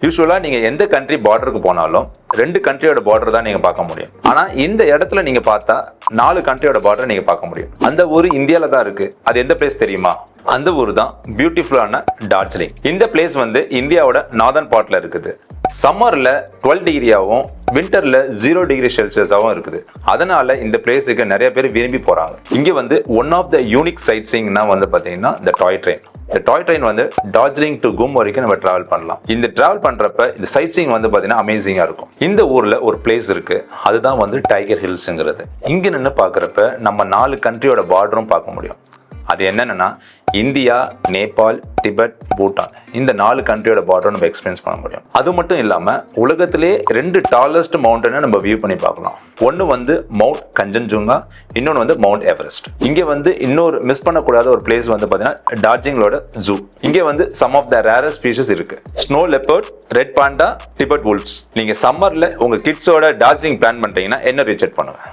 யூஸ்வலா நீங்க எந்த கண்ட்ரி பார்டருக்கு போனாலும் 2 கண்ட்ரியோட பார்டர் தான் நீங்க பார்க்க முடியும். ஆனா இந்த இடத்துல நீங்க பார்த்தா 4 கண்ட்ரியோட பார்டர் நீங்க பார்க்க முடியும். அந்த ஊர் இந்தியால தான் இருக்கு. அது எந்த பிளேஸ் தெரியுமா? அந்த ஊர் தான் பியூட்டிஃபுல்லான டார்ஜிலிங். இந்த பிளேஸ் வந்து இந்தியாவோட நார்தர்ன் பார்ட்ல இருக்குது. சம்மர்ல 12 டிகிரியாவும் விண்டர்ல 0 டிகிரி செல்சியஸாவும் இருக்குது. அதனால இந்த பிளேஸுக்கு நிறைய பேர் விரும்பி போறாங்க. இங்க வந்து ஒன் ஆஃப் த யூனிக் சைட் சீயிங்னா வந்து பாத்தீங்கன்னா இந்த டாய் ட்ரெயின். இந்த டாய் ட்ரெயின் வந்து டார்ஜிலிங் டு கும் வரைக்கும் நம்ம டிராவல் பண்ணலாம். இந்த டிராவல் பண்றப்ப இந்த சைட் சீயிங் வந்து பாத்தீங்கன்னா அமேசிங்கா இருக்கும். இந்த ஊர்ல ஒரு பிளேஸ் இருக்கு, அதுதான் வந்து டைகர் ஹில்ஸ்ங்கிறது. இங்க நின்று பாக்குறப்ப நம்ம 4 கண்ட்ரியோட பார்டரும் பார்க்க முடியும். அது என்னன்னா இந்தியா, நேபாள், திபெத், பூட்டான், இந்த 4 கண்ட்ரியோட பார்டர் நம்ம எக்ஸ்பீரியன்ஸ் பண்ண முடியும். அது மட்டும் இல்லாம உலகத்திலே 2 டாலஸ்ட் மவுண்டனை நம்ம வியூ பண்ணி பார்க்கலாம். ஒன்னு வந்து மவுண்ட் கஞ்சன்ஜுங்கா, இன்னொன்னு வந்து மவுண்ட் எவரெஸ்ட். இங்க வந்து இன்னொரு மிஸ் பண்ணக்கூடாத ஒரு பிளேஸ் வந்து பாத்தீங்கன்னா டார்ஜிலிங்கோட ஜூ. இங்க வந்து some of the rarest species இருக்கு. Snow leopard, red panda, Tibet wolves. நீங்க சம்மர்ல உங்க கிட்ஸோட டார்ஜிலிங் பிளான் பண்றீங்கன்னா என்ன ரிச்செட் பண்ணுவேன்.